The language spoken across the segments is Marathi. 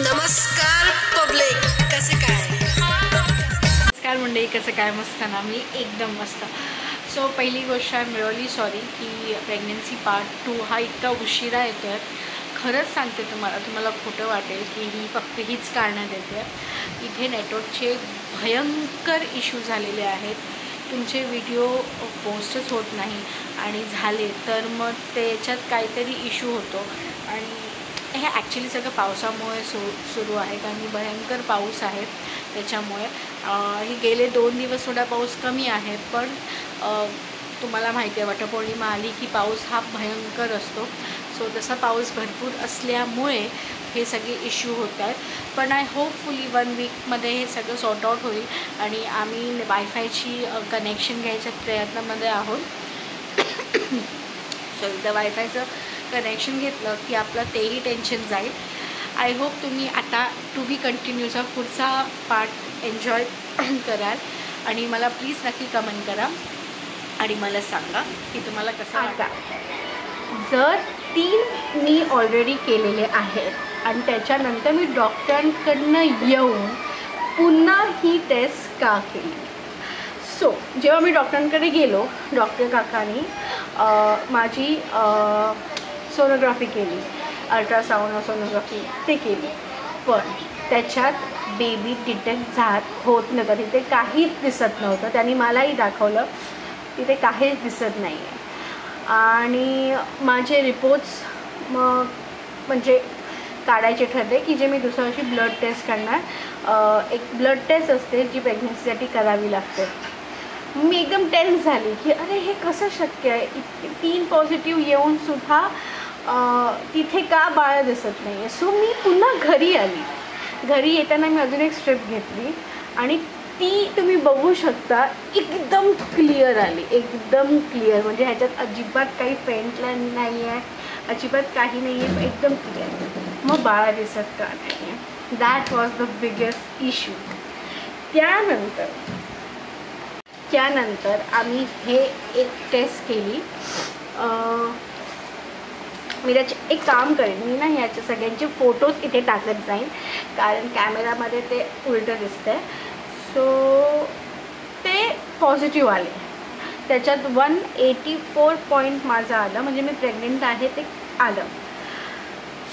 नमस्कार पब्लिक, कसे काय? नमस्कार मंडळी, कसं काय? मस्त ना, मी एकदम मस्त. सो पहिली गोष्ट आहे, रिअली सॉरी की प्रेग्नन्सी पार्ट 2 हा इतका उशिरा येतो आहे. खरंच सांगते तुम्हाला खोटं वाटेल की फक्त हीच कारणं देते. इथे नेटवर्कचे भयंकर इश्यू झालेले आहेत. तुमचे व्हिडिओ पोस्टच होत नाही आणि झाले तर मग त्याच्यात काहीतरी इश्यू होतो. आणि हे ॲक्च्युली सगळं पावसामुळे सुरू आहे, कारण भयंकर पाऊस आहे. त्याच्यामुळे हे गेले 2 दिवस थोडा पाऊस कमी आहे, पण तुम्हाला माहिती आहे वटपौर्णिमा आली की पाऊस हा भयंकर असतो. सो तसा पाऊस भरपूर असल्यामुळे हे सगळे इश्यू होत आहेत. पण होपफुली 1 वीकमध्ये हे सगळं सॉर्ट आउट होईल आणि आम्ही वायफायची कनेक्शन घ्यायच्या प्रयत्नामध्ये आहोत. सो एकदा वायफायचं कनेक्शन घेतलं की आपलं तेही टेन्शन जाईल. आय होप तुम्ही आता टू बी कंटिन्यूचा पुढचा पार्ट एन्जॉय कराल आणि मला प्लीज नक्की कमेंट करा आणि मला सांगा की तुम्हाला कसं वाटतं. जर 3 मी ऑलरेडी केलेले आहेत आणि त्याच्यानंतर मी डॉक्टरांकडनं येऊन पुन्हा ही टेस्ट का केली. सो जेव्हा मी डॉक्टरांकडे गेलो, डॉक्टर काकांनी माझी सोनोग्राफी केली, अल्ट्रासाऊंड सोनोग्राफी ते केली, पण त्याच्यात बेबी डिटेक्ट होत नव्हतं. तिथे काहीच दिसत नव्हतं. त्यांनी मलाही दाखवलं, तिथे काहीच दिसत नाही आहे. आणि माझे रिपोर्ट्स मग म्हणजे काढायचे ठरले की जे मी दुसऱ्या दिवशी ब्लड टेस्ट करणार. एक ब्लड टेस्ट असते जी प्रेग्नन्सीसाठी करावी लागते. मी एकदम टेन्स झाली की अरे हे कसं शक्य आहे, 3 पॉझिटिव्ह येऊनसुद्धा तिथे का बाळ दिसत नाही आहे. सो मी पुन्हा घरी आली. घरी येताना मी अजून एक स्ट्रिप घेतली आणि ती तुम्ही बघू शकता एकदम क्लिअर आली, एकदम क्लिअर. म्हणजे ह्याच्यात अजिबात काही फेंट लाईन नाही आहे, अजिबात काही नाही आहे, एकदम क्लिअर. मग बाळ दिसत का नाही आहे, that was the biggest issue. त्यानंतर आम्ही हे एक टेस्ट केली. मी त्याचे एक काम करेन, मी ना ह्याचे सगळ्यांचे फोटोज इथे टाकत जाईन, कारण कॅमेरामध्ये ते उलटं दिसतं आहे. सो ते पॉझिटिव्ह आले. त्याच्यात 184 पॉईंट माझं आलं, म्हणजे मी प्रेग्नेंट आहे ते आलं.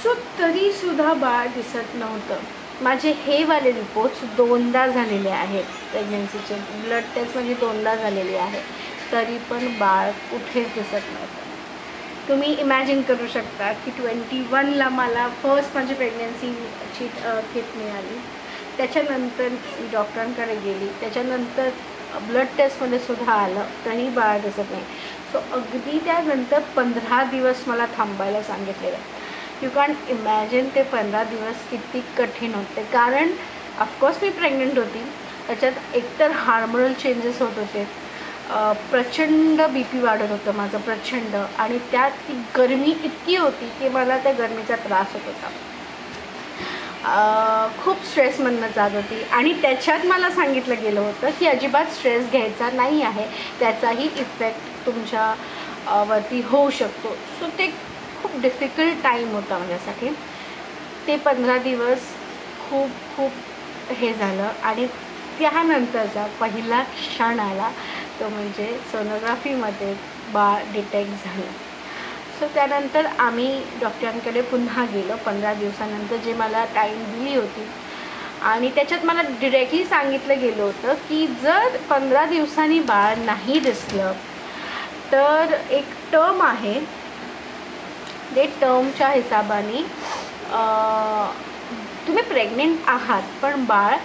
सो तरीसुद्धा बाळ दिसत नव्हतं. माझे हे वाले रिपोर्ट्स 2दा झालेले आहेत. प्रेग्नन्सीचे ब्लड टेस्ट म्हणजे 2दा झालेले आहे, तरी पण बाळ कुठेच दिसत नव्हतं. तुम्ही इमॅजिन करू शकता की 21ला मला फर्स्ट माझी प्रेग्नन्सीची किट मिळाली. त्याच्यानंतर मी डॉक्टरांकडे गेली, त्याच्यानंतर ब्लड टेस्टमध्ये सुद्धा आलं, तरी बाळ दिसत नाही. सो अगदी त्यानंतर 15 दिवस मला थांबायला सांगितलेलं. यू कॅन इमॅजिन ते 15 दिवस किती कठीण होते, कारण ऑफकोर्स मी प्रेग्नंट होती. त्याच्यात एकतर हार्मोनल चेंजेस होत होते, प्रचंड BP वाढत होतं माझं, प्रचंड. आणि त्यात ती गरमी इतकी होती की मला त्या गरमीचा त्रास होत होता. खूप स्ट्रेसमधनं जात होती. आणि त्याच्यात मला सांगितलं गेलं होतं की अजिबात स्ट्रेस घ्यायचा नाही आहे, त्याचाही इफेक्ट तुमच्या वरती होऊ शकतो. सो ते खूप डिफिकल्ट टाईम होता माझ्यासाठी. ते 15 दिवस खूप हे झालं. आणि त्यानंतरचा पहिला क्षण आला तो म्हणजे सोनोग्राफीमध्ये बाळ डिटेक्ट झालं. सो त्यानंतर आम्ही डॉक्टरांकडे पुन्हा गेलो 15 दिवसानंतर, जे मला टाईम दिली होती. आणि त्याच्यात मला डिरेक्टली सांगितलं गेलं होतं की जर 15 दिवसांनी बाळ नाही दिसलं तर एक टर्म आहे, ते टर्मच्या हिशोबाने तुम्ही प्रेग्नेंट आहात, पण बाळ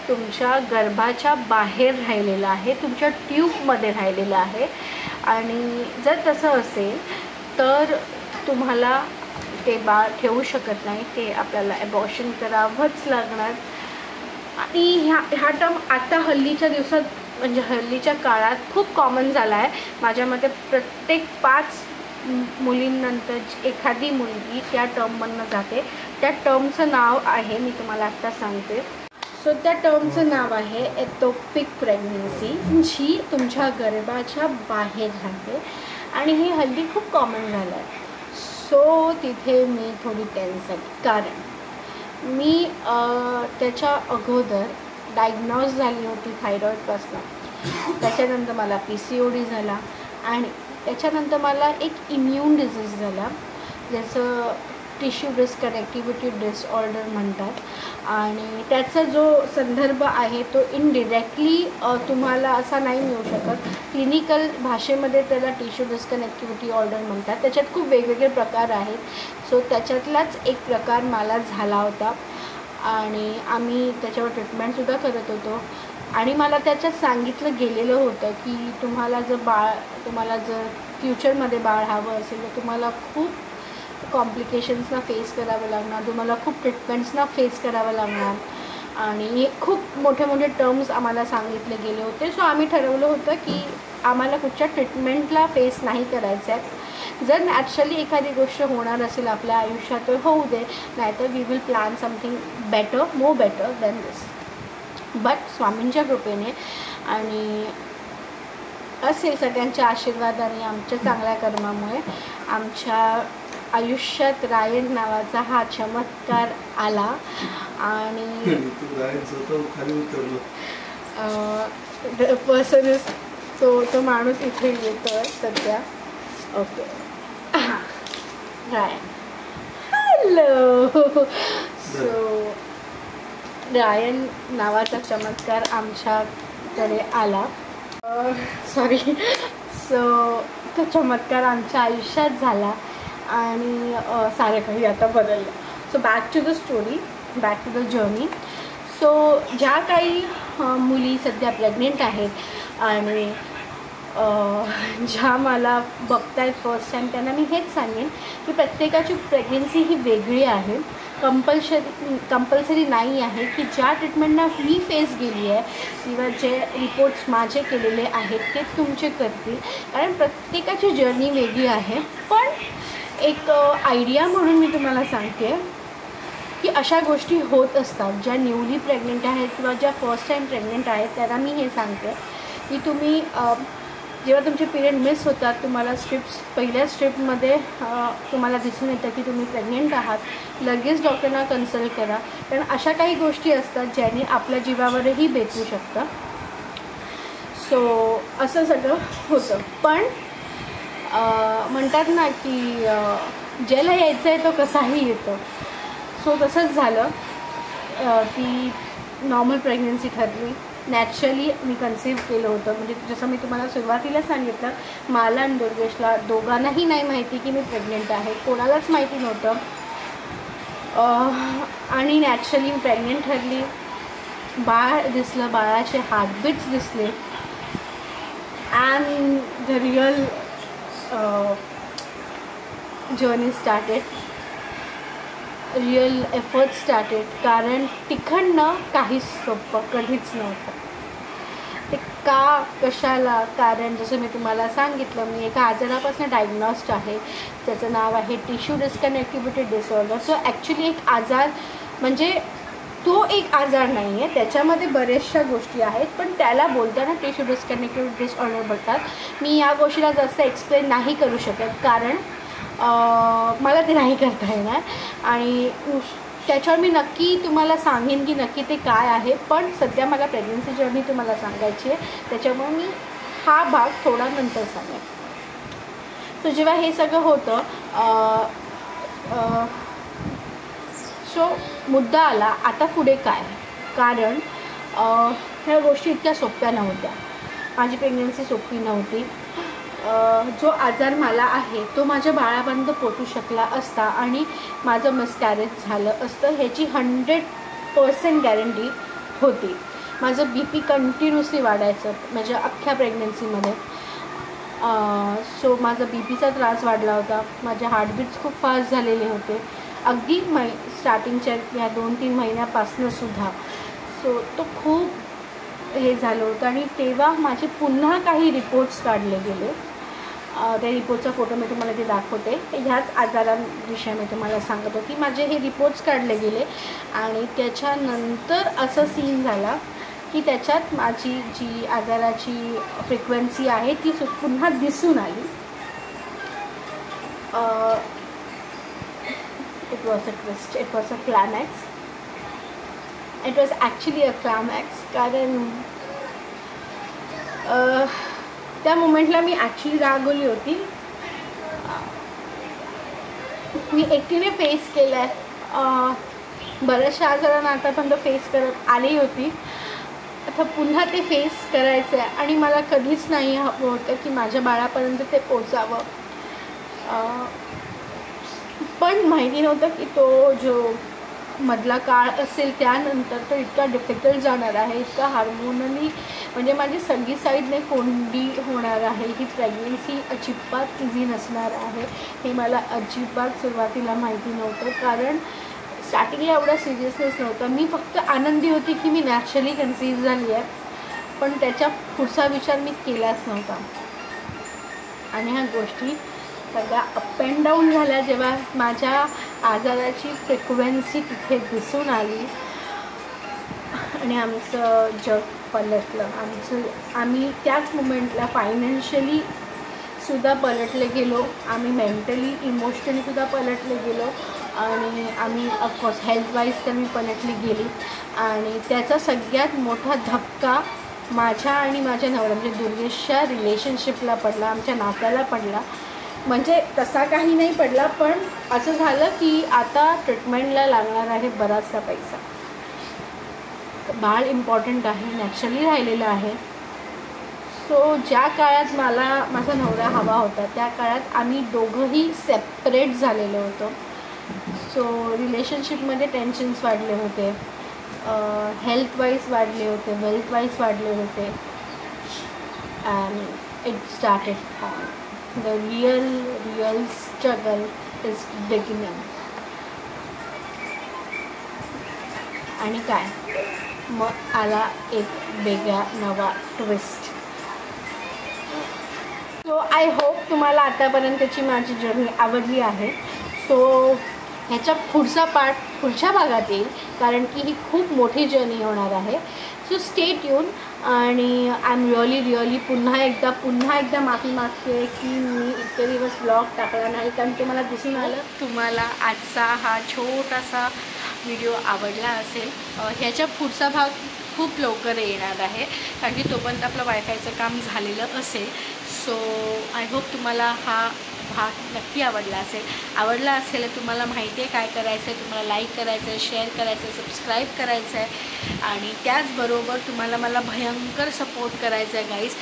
तुमच्या गर्भाच्या बाहेर राहिलेलं आहे, तुमच्या ट्यूबमध्ये राहिलेलं आहे. आणि जर तसं असेल तर तुम्हाला ते बाळ ठेवू शकत नाही, ते आपल्याला ॲबॉर्शन करावंच लागणार. आणि ह्या टर्म आता हल्लीच्या दिवसात म्हणजे हल्लीच्या काळात खूप कॉमन झाला आहे. माझ्या मते प्रत्येक 5 मुलींनंतर एखादी मुलगी त्या टर्ममधनं जाते. त्या टर्मचं नाव आहे, मी तुम्हाला आत्ता सांगते. सो त्या टर्मचं नाव आहे एक्टोपिक प्रेग्नन्सी, जी तुमच्या गर्भाच्या बाहेर राहते. आणि हे हल्ली खूप कॉमन झालं आहे. सो तिथे मी थोडी टेन्स झाली, कारण मी त्याच्या अगोदर डायग्नोज झाली होती थायरॉईडपासून. त्याच्यानंतर मला PCOD झाला आणि त्याच्यानंतर मला एक इम्युन डिझीज झाला, ज्याचं टिश्यू डिस्कनेक्टिव्हिटी डिसऑर्डर म्हणतात. आणि त्याचा जो संदर्भ आहे तो इनडिरेक्टली तुम्हाला असा नाही मिळू शकत. क्लिनिकल भाषेमध्ये त्याला टिश्यू डिस्कनेक्टिव्हिटी ऑर्डर म्हणतात. त्याच्यात खूप वेगवेगळे प्रकार आहेत. सो त्याच्यातलाच एक प्रकार मला झाला होता आणि आम्ही त्याच्यावर ट्रीटमेंटसुद्धा करत होतो. आणि मला त्याच्यात सांगितलं गेलेलं होतं की तुम्हाला जर फ्युचरमध्ये बाळ हवं असेल तर तुम्हाला खूप कॉम्प्लिकेशन्सना फेस करावं लागणार, तुम्हाला खूप ट्रीटमेंट्सना फेस करावं लागणार आणि खूप मोठे मोठे टर्म्स आम्हाला सांगितले गेले होते. सो आम्ही ठरवलं होतं की आम्हाला कुठच्या ट्रीटमेंटला फेस नाही करायचं आहे. जर नॅचरली एखादी गोष्ट होणार असेल आपल्या आयुष्यात तर होऊ दे, नाहीतर we will plan something better, more better than this. But स्वामींच्या कृपेने आणि असेल सगळ्यांच्या आशीर्वादाने, आमच्या चांगल्या कर्मामुळे आमच्या आयुष्यात रायन नावाचा हा चमत्कार आला. आणि पर्सन इज तो माणूस इथे येतो सध्या. ओके, रायन, हॅलो. सो रायन नावाचा चमत्कार आमच्याकडे आला. सॉरी. सो तो चमत्कार आमच्या आयुष्यात झाला आणि सारं काही आता बदललं. So back to the story, back to the journey. So ज्या काही मुली सध्या प्रेग्नेंट आहेत आणि ज्या मला बघतायत फर्स्ट टाईम, त्यांना मी हेच सांगेन की प्रत्येकाची प्रेग्नेन्सी ही वेगळी आहे. कंपल्सरी नाही आहे की ज्या ट्रीटमेंटना मी फेस गेली आहे किंवा जे रिपोर्ट्स माझे केलेले आहेत ते तुमचे करतील, कारण प्रत्येकाची जर्नी वेगळी आहे. पण एक आयडिया म्हणून मी तुम्हाला सांगते की अशा गोष्टी होत असतात. ज्या न्यूली प्रेग्नेंट आहेत किंवा ज्या फर्स्ट टाईम प्रेग्नेंट आहेत त्यांना मी हे सांगते की तुम्ही जेव्हा तुमचे पिरियड मिस होतात, तुम्हाला पहिल्या स्ट्रिपमध्ये तुम्हाला दिसून येतं की तुम्ही प्रेग्नेंट आहात, लगेच डॉक्टरना कन्सल्ट करा. कारण अशा काही गोष्टी असतात ज्याने आपल्या जीवावरही बेतू शकतं. सो असं सगळं होतं. पण म्हणतात ना की ज्याला यायचं आहे तो कसाही येतो. सो तसंच झालं. ती नॉर्मल प्रेग्नन्सी ठरली. नॅचरली मी कन्सीव्ह केलं होतं. म्हणजे जसं मी तुम्हाला सुरुवातीला सांगितलं, मला आणि दुर्गेशला दोघांनाही नाही माहिती की मी प्रेग्नेंट आहे, कोणालाच माहिती नव्हतं. आणि नॅचरली मी प्रेग्नेंट ठरली. बाळ दिसलं, बाळाचे हार्टबीट्स दिसले and the real journey started, real effort started. कारण तिकडनं काहीच सोपं कधीच नव्हतं. ते का, कशाला? कारण जसं मी तुम्हाला सांगितलं, मी एका आजारापासून डायग्नोस्ड आहे, त्याचं नाव आहे टिश्यू डिस्कनेक्टिव्हिटी डिसऑर्डर. तो ॲक्च्युली एक आजार, म्हणजे तो एक आजार नाही आहे, त्याच्यामध्ये बऱ्याचशा गोष्टी आहेत, पण त्याला बोलताना टिश्यू डिस्कनेक्टिव्हिटी डिसऑर्डर बोलतात. मी या गोष्टीला जास्त एक्सप्लेन नाही करू शकत कारण मला ते नाही करता येणार आणि त्याच्यावर मी नक्की तुम्हाला सांगेन की नक्की ते काय आहे. पण सध्या मला प्रेग्नन्सी जर्नी तुम्हाला सांगायची आहे, त्याच्यामुळे मी हा भाग थोडा नंतर सांगेन. सो जेव्हा हे सगळं होतं, सो मुद्दा आला आता पुढे काय. कारण ह्या गोष्टी इतक्या सोप्या नव्हत्या. माझी प्रेग्नन्सी सोपी नव्हती. जो आजार मला आहे तो माझ्या बाळापर्यंत पोचू शकला असता आणि माझं मिसकॅरेज झालं असतं ह्याची 100% गॅरंटी होती. माझं BP कंटिन्युअसली वाढायचं माझ्या अख्ख्या प्रेग्नन्सीमध्ये. सो माझा BPचा त्रास वाढला होता. माझे हार्टबीट्स खूप फास्ट झालेले होते, अगदी स्टार्टिंगच्या या 2-3 महिन्यापासूनसुद्धा. सो तो खूप हे झालं होतं आणि तेव्हा माझे पुन्हा काही रिपोर्ट्स काढले गेले. त्या रिपोर्टचा फोटो मी तुम्हाला ते दाखवते. ह्याच आजाराविषयी मी तुम्हाला सांगत होती. माझे हे रिपोर्ट्स काढले गेले आणि त्याच्यानंतर असं सीन झाला की त्याच्यात माझी जी आजाराची फ्रिक्वेन्सी आहे ती पुन्हा दिसून आली. It was a twist, it was a climax. It was actually a climax. कारण त्या मोमेंटला मी ॲक्च्युली रागवली होती. मी एकटीने फेस केलं आहे, बऱ्याचशा आजारांना आतापर्यंत फेस करत आली होती. आता पुन्हा ते फेस करायचं आहे आणि मला कधीच नाही हवं होतं की माझ्या बाळापर्यंत ते पोचावं. पण माहिती नव्हतं की तो जो मधला काळ असेल त्यानंतर तो इतका डिफिकल्ट जाणार आहे, इतका हार्मोनली म्हणजे माझी सगळी साईडने कोंडी होणार आहे. ही प्रेग्नन्सी अजिबात इझी नसणार आहे हे मला अजिबात सुरुवातीला माहिती नव्हतं. कारण स्टार्टिंगला एवढा सिरियसनेस नव्हता. मी फक्त आनंदी होती की मी नॅचरली कन्सीव्ह झाली आहे, पण त्याच्या पुढचा विचार मी केलाच नव्हता. आणि ह्या गोष्टी सगळ्या अप अँड डाऊन झाल्या जेव्हा माझ्या आजाराची फ्रिक्वेन्सी तिथे दिसून आली आणि आमचं जग पलटलं. आम्ही त्याच मोमेंटला फायनान्शियली सुद्धा पलटले गेलो, आम्ही मेंटली इमोशनलीसुद्धा पलटले गेलो आणि आम्ही ऑफकोर्स हेल्थवाईज तर मी पलटली गेली. आणि त्याचा सगळ्यात मोठा धक्का माझ्या आणि माझ्या नवऱ्या म्हणजे दुर्गेशच्या रिलेशनशिपला पडला, आमच्या नात्याला पडला. म्हणजे तसा काही नाही पडला, पण असं झालं की आता ट्रीटमेंटला लागणार आहे बराचसा पैसा. बाळ इम्पॉर्टंट आहे, नॅचरली राहिलेलं आहे. सो ज्या काळात मला माझा नवरा हवा होता त्या काळात आम्ही दोघंही सेपरेट झालेलो होतो. सो रिलेशनशिपमध्ये टेन्शन्स वाढले होते, हेल्थवाईज वाढले होते, वेल्थवाईज वाढले होते. And it started on the real struggle is beginning. आणि काय मग आला एक वेगळा नवा ट्विस्ट. सो आय होप तुम्हाला आतापर्यंतची माझी जर्नी आवडली आहे. सो ह्याच्या पुढचा पार्ट पुढच्या भागात येईल, कारण की ही खूप मोठी जर्नी होणार आहे. So stay tune. आणि आय एम रिअली पुन्हा एकदा माफी मागते की मी इतके दिवस ब्लॉग टाकला नाही, कारण ते मला दिसून आलं तुम्हाला आजचा हा छोटासा व्हिडिओ आवडला असेल. ह्याच्या पुढचा भाग खूप लवकर येणार आहे, कारण की तोपर्यंत आपलं वायफायचं काम झालेलं असेल. सो आय होप तुम्हाला हा भाग नक्की आवडला असेल. तुम्हाला माहिती आहे काय करायचं आहे, तुम्हाला लाईक करायचं आहे, शेअर करायचं आहे, सबस्क्राईब करायचं आहे आणि त्याचबरोबर तुम्हाला मला भयंकर सपोर्ट करायचा आहे गाईज.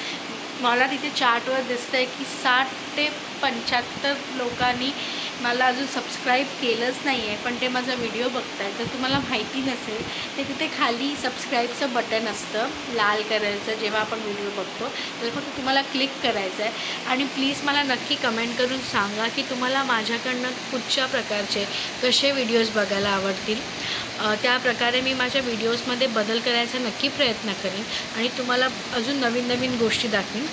मला तिथे चार्टवर दिसतं आहे की 60 ते 75 लोकांनी मला अजून सबस्क्राईब केलंच नाही आहे, पण ते माझा व्हिडिओ बघत आहेत. जर तुम्हाला माहिती नसेल तर तिथे खाली सबस्क्राईबचं बटन असतं लाल कलरचं. जेव्हा आपण व्हिडिओ बघतो तर फक्त तुम्हाला क्लिक करायचं आहे. आणि प्लीज मला नक्की कमेंट करून सांगा की तुम्हाला माझ्याकडनं कुठच्या प्रकारचे कसे व्हिडिओज बघायला आवडतील. त्या प्रकारे मी माझ्या व्हिडिओजमध्ये बदल करायचा नक्की प्रयत्न करेन आणि तुम्हाला अजून नवीन गोष्टी दाखवीन.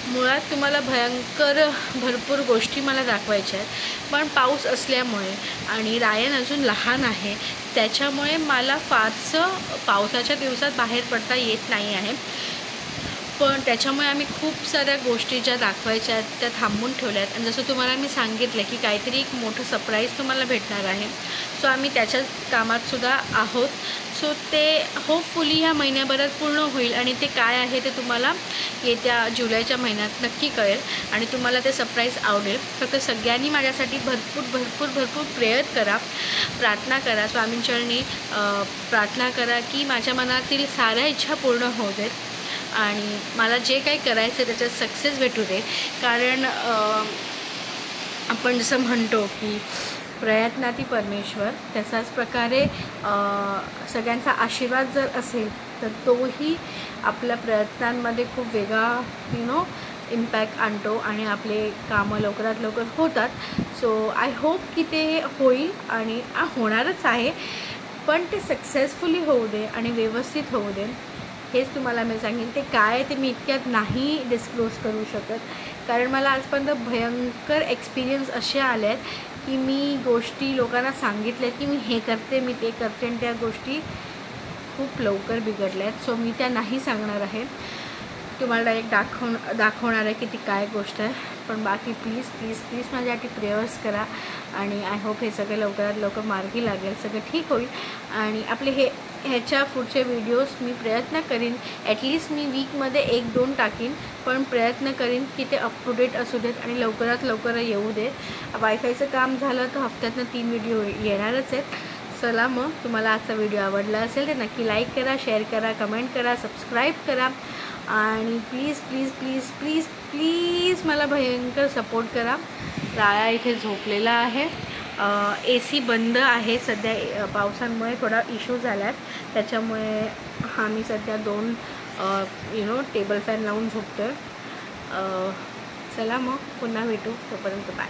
मुळात तुम्हाला भरपूर गोष्टी मला दाखवायच्या आहेत, पण पाऊस असल्यामुळे आणि रायन अजून लहान आहे त्याच्यामुळे मला फारसं पावसाच्या दिवसात बाहेर पडता येत नाही आहे. पण त्याच्यामुळे आम्ही खूप साऱ्या गोष्टी ज्या दाखवायच्या आहेत त्या थांबवून ठेवल्या आहेत. आणि जसं तुम्हाला मी सांगितलं की काहीतरी एक मोठं सरप्राईज तुम्हाला भेटणार आहे. सो आम्ही त्याच्याच कामातसुद्धा आहोत. सो ते होपफुली ह्या महिन्याभरात पूर्ण होईल आणि ते काय आहे ते तुम्हाला येत्या जुलैच्या महिन्यात नक्की कळेल आणि तुम्हाला ते सरप्राईज आवडेल. फक्त सगळ्यांनी माझ्यासाठी भरपूर प्रेयर करा, प्रार्थना करा. स्वामींचरणी प्रार्थना करा की माझ्या मनातील साऱ्या इच्छा पूर्ण होऊ देत आणि मला जे काही करायचं त्याच्यात सक्सेस भेटू दे. कारण आपण जसं म्हणतो की प्रयत्नाती परमेश्वर, तसाच प्रकारे सगळ्यांचा आशीर्वाद जर असेल तर तोही आपल्या प्रयत्नांमध्ये खूप वेगळा इम्पॅक्ट आणतो आणि आपले कामं लवकरात लवकर होतात. सो आय होप की ते होईल आणि होणारच आहे, पण ते सक्सेसफुली होऊ दे आणि व्यवस्थित होऊ दे. हेच तुम्हाला मी सांगेन. ते काय ते मी इतक्यात नाही डिस्क्लोज करू शकत, कारण मला आजपर्यंत भयंकर एक्सपिरियन्स असे आले आहेत की मी गोष्टी लोकांना सांगितल्या की मी हे करते, मी ते करते आणि त्या गोष्टी खूप लवकर बिघडल्या आहेत. सो मी त्या नाही सांगणार आहे. तुम्हाला डायरेक्ट दाखवणार आहे की ती काय गोष्ट आहे. पण बाकी प्लीज प्लीज प्लीज माझ्यासाठी प्रेयर्स करा आणि आय होप हे सगळे लवकरात लवकर मार्गी लागेल, सगळं ठीक होईल. आणि आपले ह्याच्या पुढचे व्हिडिओज मी प्रयत्न करीन, ॲटलिस्ट मी वीकमध्ये 1-2 टाकीन, पण प्रयत्न करीन की ते अप टू डेट असू देत आणि लवकरात लवकर येऊ दे. वायफायचं काम झालं तर हफ्त्यातनं 3 व्हिडिओ येणारच आहेत. चला मग, तुम्हाला आजचा व्हिडिओ आवडला असेल तर नक्की लाईक करा, शेअर करा, कमेंट करा, सबस्क्राईब करा आणि please please please please please मला भयंकर सपोर्ट करा. राया इथे झोपलेला आहे. AC बंद आहे सध्या, पावसामुळे थोडा इश्यू झाला आहे, त्याच्यामुळे आम्ही सध्या 2 टेबल फॅन लावून झोपतो आहे. चला मग पुन्हा भेटू, तोपर्यंत बाय.